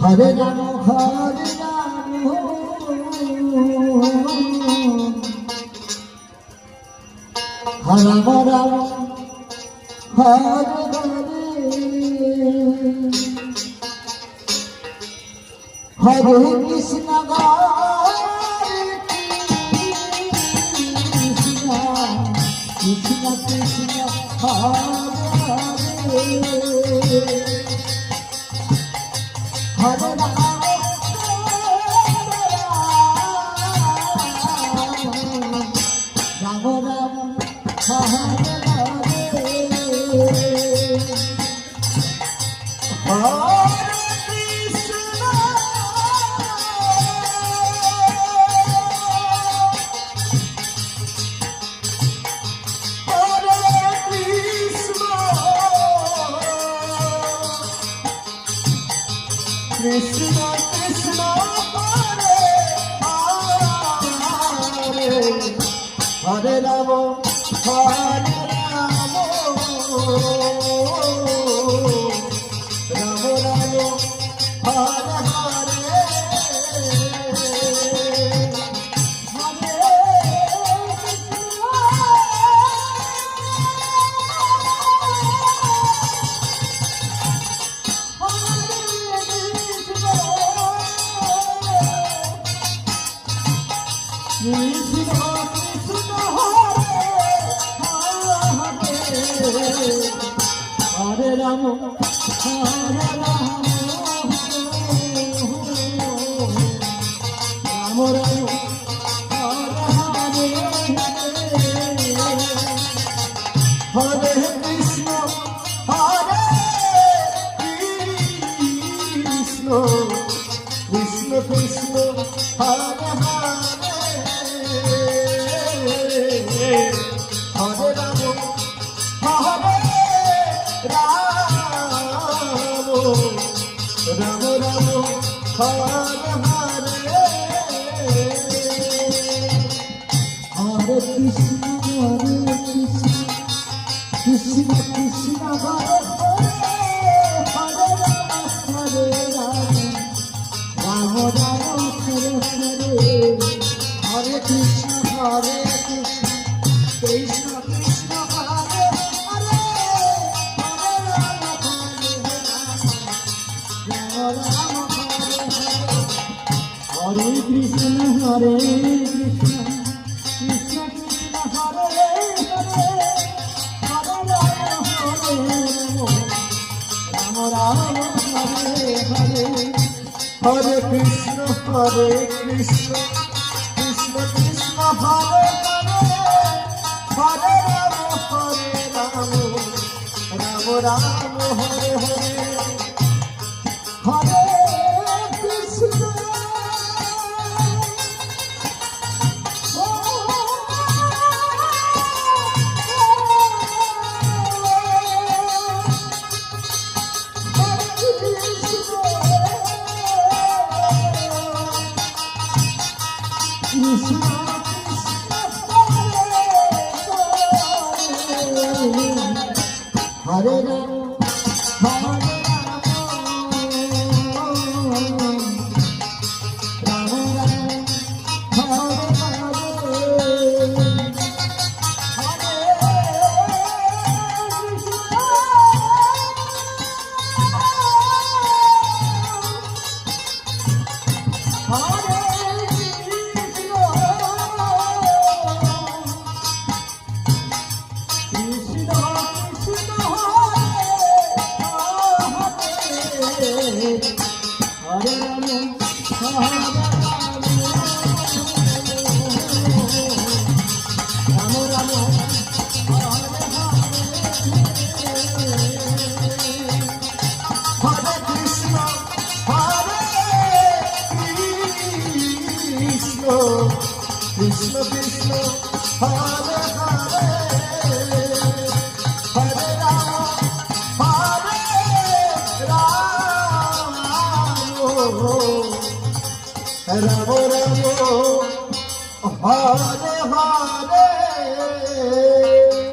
Hare Ram Hare Ram Ram Ram Hare Hare Hare Krishna Krishna Krishna Hare Hare Ram Ram Ram Hare Krishna Krishna Hare Hare Hare Rama Hare Rama Rama Rama Hare Hare Rama Hare Rama Rama Rama Hare Krishna Hare Krishna Krishna Krishna Hare Hare Hare Rama Hare Rama Rama Hare Hare Hare Krishna Krishna Krishna Hare Hare Hare Rama Rama Hare Hare Hare Krishna Krishna Krishna Hare Hare Hare Rama Hare Krishna Hare Krishna Krishna Krishna Hare Hare Hare Rama Rama Hare Hare Hare Krishna Krishna Krishna Hare Hare Hare Rama Rama Rama Hare Hare Hare Krishna Krishna Hare Rama Hare Rama Rama Krishna Krishna Hare Hare Hare Rama Hare Rama Rama Hare Hare